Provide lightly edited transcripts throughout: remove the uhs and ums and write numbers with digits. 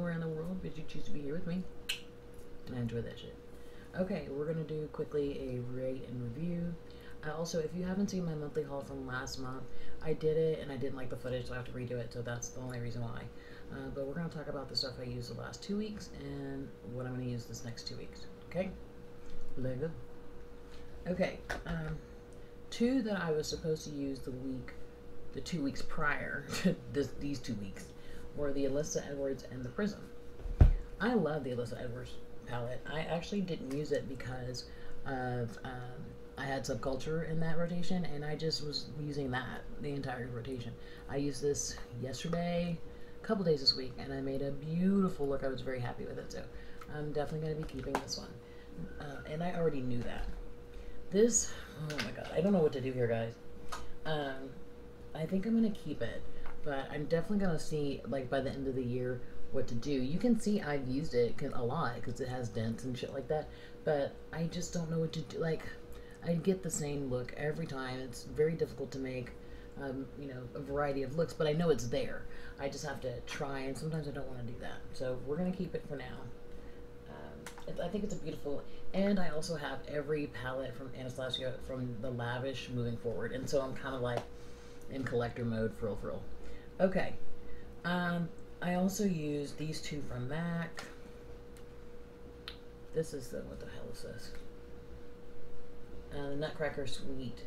anywhere in the world, but you choose to be here with me. And I enjoy that shit. Okay, we're going to do quickly a rate and review. Also, if you haven't seen my monthly haul from last month, I did it and I didn't like the footage, so I have to redo it, so that's the only reason why. But we're going to talk about the stuff I used the last 2 weeks and what I'm going to use this next 2 weeks. Okay? Let's go. Okay, 2 that I was supposed to use the 2 weeks prior to these 2 weeks were the Alyssa Edwards and the Prism. I love the Alyssa Edwards palette. I actually didn't use it because of I had Subculture in that rotation, and I just was using that the entire rotation. I used this yesterday, a couple days this week, and I made a beautiful look. I was very happy with it, so I'm definitely going to be keeping this one. And I already knew that. This, oh my god, I don't know what to do here, guys. I think I'm going to keep it, but I'm definitely going to see, like, by the end of the year what to do. You can see I've used it a lot because it has dents and shit like that, but I just don't know what to do. Like, I get the same look every time. It's very difficult to make, you know, a variety of looks, but I know it's there. I just have to try, and sometimes I don't want to do that. So we're going to keep it for now. I think it's a beautiful, and I also have every palette from Anastasia from the Lavish moving forward, and so I'm kind of like in collector mode for real. Okay. I also used these 2 from MAC. This is what the hell is this? The Nutcracker Sweet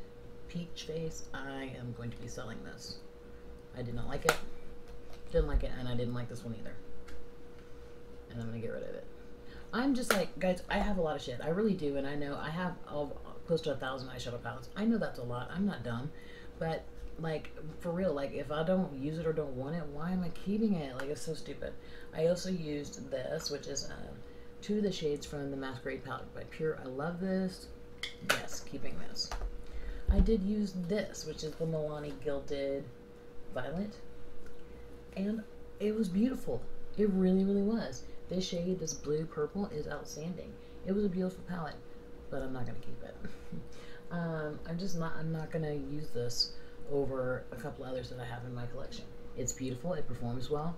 Peach Face. I am going to be selling this. I did not like it. Didn't like it, and I didn't like this one either. And I'm going to get rid of it. I'm just like, guys, I have a lot of shit. I really do, and I know I have close to 1,000 eyeshadow palettes. I know that's a lot. I'm not dumb. But, like, for real, like, if I don't use it or don't want it, why am I keeping it? Like, it's so stupid. I also used this, which is 2 of the shades from the Masquerade palette by Pure. I love this. Yes, keeping this. I did use this, which is the Milani Gilded Violet. And it was beautiful. It really, really was. This shade, this blue purple, is outstanding. It was a beautiful palette, but I'm not going to keep it. I'm not going to use this over a couple others that I have in my collection. It's beautiful. It performs well.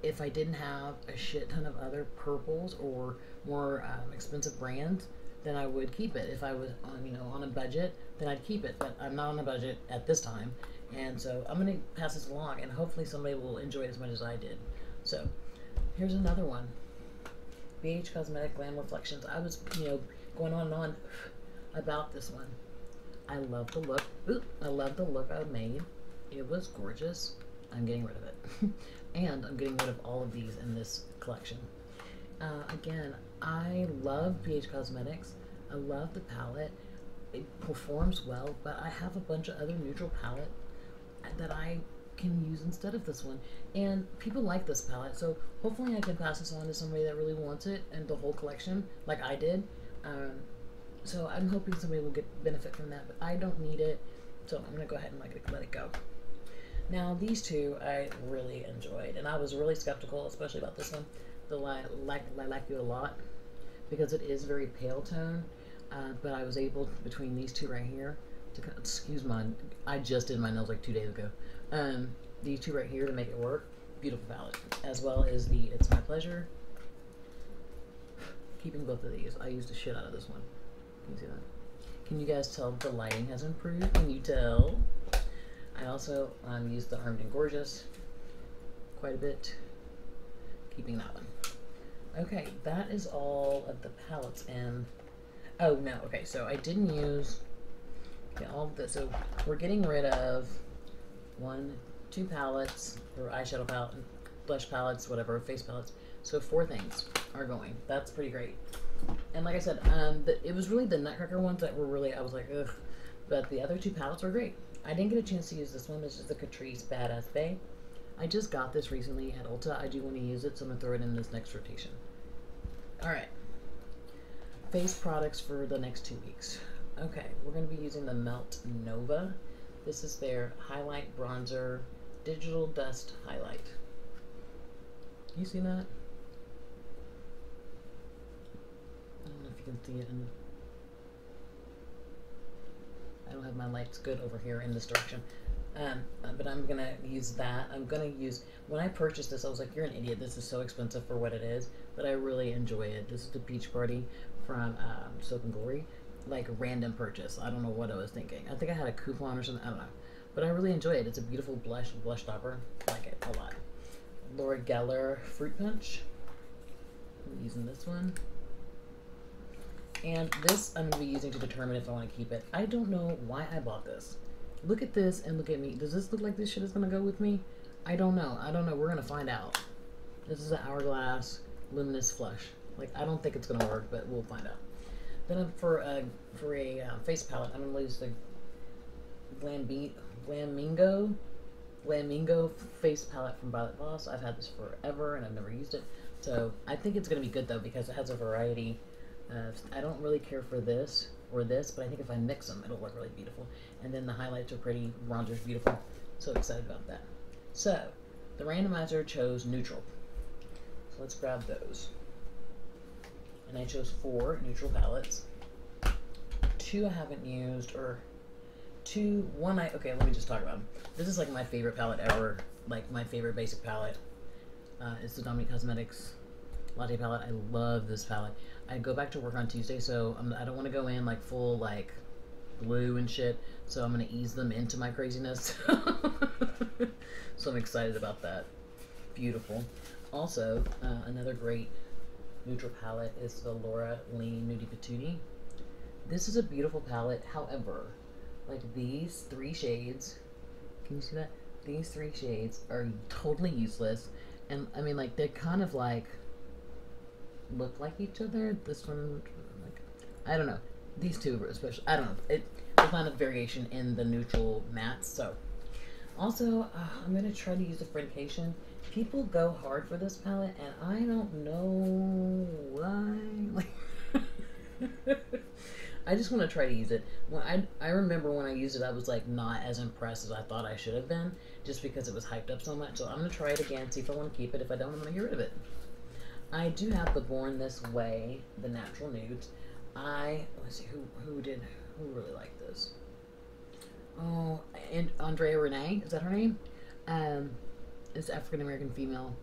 If I didn't have a shit ton of other purples or more expensive brands, then I would keep it. If I was on, you know, on a budget, then I'd keep it. But I'm not on a budget at this time, and so I'm going to pass this along, and hopefully somebody will enjoy it as much as I did. So here's another one. BH Cosmetic Glam Reflections. I was, you know, going on and on about this one. I love the look. Ooh, I love the look I made. It was gorgeous. I'm getting rid of it. And I'm getting rid of all of these in this collection. Again, I love BH Cosmetics. I love the palette. It performs well, but I have a bunch of other neutral palette that I can use instead of this one. And people like this palette, so hopefully I can pass this on to somebody that really wants it and the whole collection, like I did. So I'm hoping somebody will get benefit from that, but I don't need it, so I'm going to go ahead and let it go. Now, these 2 I really enjoyed, and I was really skeptical, especially about this one, the Lilac You a Lot, because it is very pale tone, but I was able, between these 2 right here, to, excuse my, I just did my nails like 2 days ago, these 2 right here to make it work. Beautiful palette, as well as the It's My Pleasure. Keeping both of these. I used the shit out of this one. Can you see that? Can you guys tell the lighting has improved? Can you tell? I also used the Armed and Gorgeous quite a bit. Keeping that one. Okay, that is all of the palettes. And oh no, okay, so I didn't use all of this. So we're getting rid of 1, 2 palettes, or eyeshadow palette, blush palettes, whatever, face palettes. So 4 things are going. That's pretty great. And like I said, it was really the Nutcracker ones that were really, I was like, ugh. But the other 2 palettes were great. I didn't get a chance to use this one. This is the Catrice Badass Bay. I just got this recently at Ulta. I do want to use it, so I'm going to throw it in this next rotation. Alright. Face products for the next 2 weeks. Okay, we're going to be using the Melt Nova. This is their Highlight Bronzer Digital Dust Highlight. You see that? I don't know if you can see it. I don't have my lights good over here in this direction. But I'm gonna use that. I'm gonna use, when I purchased this, I was like, you're an idiot. This is so expensive for what it is, but I really enjoy it. This is the Peach Party from Soap and Glory. Like, random purchase. I don't know what I was thinking. I think I had a coupon or something. I don't know. But I really enjoy it. It's a beautiful blush topper. I like it a lot. Laura Geller Fruit Punch. I'm using this one. And this I'm going to be using to determine if I want to keep it. I don't know why I bought this. Look at this and look at me. Does this look like this shit is going to go with me? I don't know. I don't know. We're going to find out. This is an Hourglass Luminous Flush. Like, I don't think it's going to work, but we'll find out. Then for a face palette, I'm going to use the Glamingo face palette from Violet Voss. I've had this forever and I've never used it. So I think it's going to be good though because it has a variety of, I don't really care for this or this, but I think if I mix them, it'll look really beautiful. And then the highlights are pretty, bronzer's beautiful. So excited about that. So the randomizer chose neutral. So let's grab those. And I chose 4 neutral palettes. 2 I haven't used, or okay, let me just talk about them. This is like my favorite palette ever, like my favorite basic palette. It's the Dominique Cosmetics Latte palette. I love this palette. I go back to work on Tuesday, so I don't want to go in like full like blue and shit, so I'm going to ease them into my craziness. So I'm excited about that. Beautiful. Also, another great neutral palette is the Laura Lean Nudie Patootie. This is a beautiful palette, however, like these 3 shades, can you see that? These 3 shades are totally useless, and I mean, like, they're kind of like look like each other. This one, like, I don't know. These 2 are especially, I don't know. There's not a variation in the neutral mattes, so. Also, I'm going to try to use a friendcation. People go hard for this palette, and I don't know why. Like, I just want to try to use it. When I remember when I used it, I was like not as impressed as I thought I should have been, just because it was hyped up so much. So I'm going to try it again, see if I want to keep it. If I don't, I'm going to get rid of it. I do have the Born This Way, the natural nudes. Let's see, who really liked this? Oh, and Andrea Renee, is that her name? It's African-American female.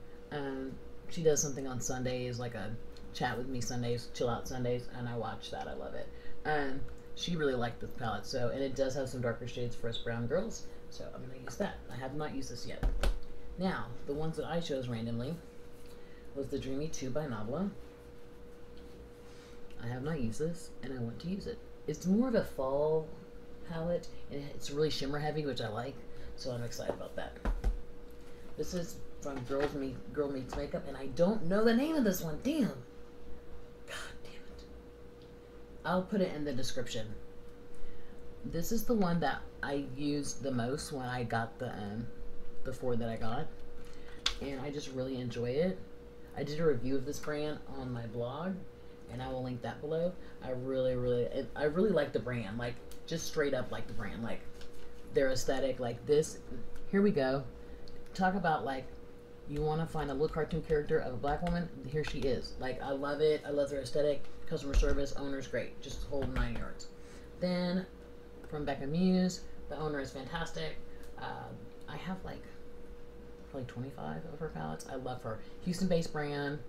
She does something on Sundays, like a chat with me Sundays, chill out Sundays, and I watch that. I love it. She really liked this palette, so, and it does have some darker shades for us brown girls, so I'm going to use that. I have not used this yet. Now, the ones that I chose randomly was the Dreamy 2 by Nabla. I have not used this, and I want to use it. It's more of a fall palette, and it's really shimmer heavy, which I like, so I'm excited about that. This is from Girl Meets Makeup, and I don't know the name of this one. Damn. God damn it. I'll put it in the description. This is the one that I used the most when I got the 4 that I got, and I just really enjoy it. I did a review of this brand on my blog, and I will link that below. I really like the brand, like just straight up like the brand, like their aesthetic, like this. Here we go. Talk about like you want to find a little cartoon character of a black woman. Here she is. Like I love it. I love their aesthetic, customer service, owner's great, just whole 9 yards. Then from Becca Muse, the owner is fantastic. I have like probably 25 of her palettes. I love her. Houston-based brand,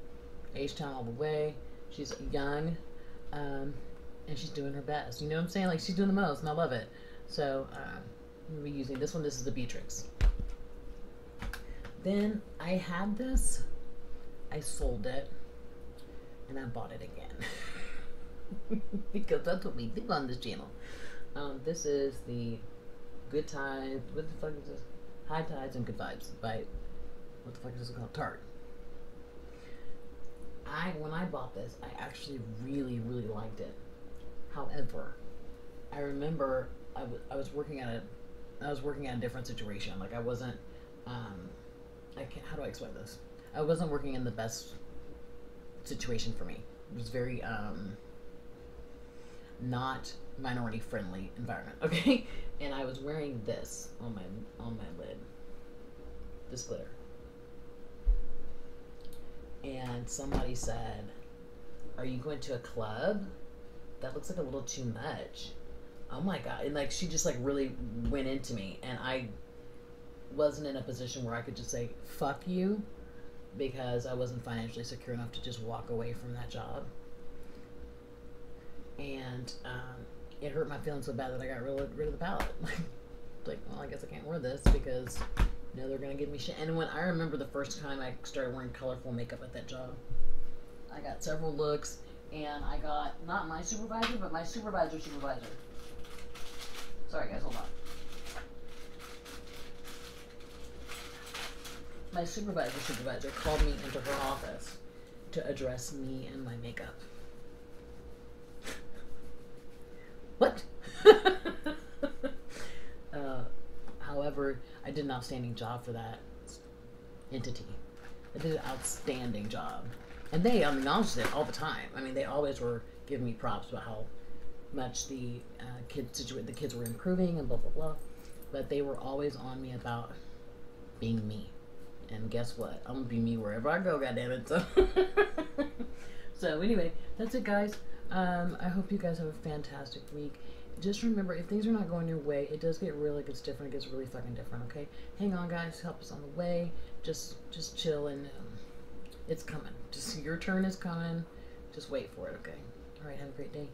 H-Town all the way. She's young, and she's doing her best. You know what I'm saying? Like, she's doing the most, and I love it. So, I'm going to be using this one. This is the Beatrix. Then, I had this. I sold it, and I bought it again. Because that's what we do on this channel. This is the Good Tides. What the fuck is this? High Tides and Good Vibes by, what the fuck is this called? Tarte. When I bought this, I actually really liked it. However, I remember I was working at a different situation. Like I wasn't, how do I explain this? I wasn't working in the best situation for me. It was very, not minority friendly environment, okay? And I was wearing this on my lid. This glitter. And somebody said, "Are you going to a club? That looks like a little too much." Oh my god. And like she just like really went into me, and I wasn't in a position where I could just say fuck you, because I wasn't financially secure enough to just walk away from that job. And it hurt my feelings so bad that I got rid of the palette. Like, well, I guess I can't wear this because you know they're gonna give me shit. And when I remember the first time I started wearing colorful makeup at that job, I got several looks, and I got not my supervisor, but my supervisor's supervisor. Sorry guys, hold on. My supervisor called me into her office to address me and my makeup. What? However, I did an outstanding job for that entity. I did an outstanding job. And they acknowledged it all the time. I mean, they always were giving me props about how much the kids were improving and blah, blah, blah. But they were always on me about being me. And guess what? I'm going to be me wherever I go, goddammit. So, so anyway, that's it, guys. I hope you guys have a fantastic week. Just remember, if things are not going your way, it does get different. It gets really fucking different, okay? Hang on, guys. Help us on the way. Just chill, and it's coming. Just your turn is coming. Just wait for it, okay? All right, have a great day.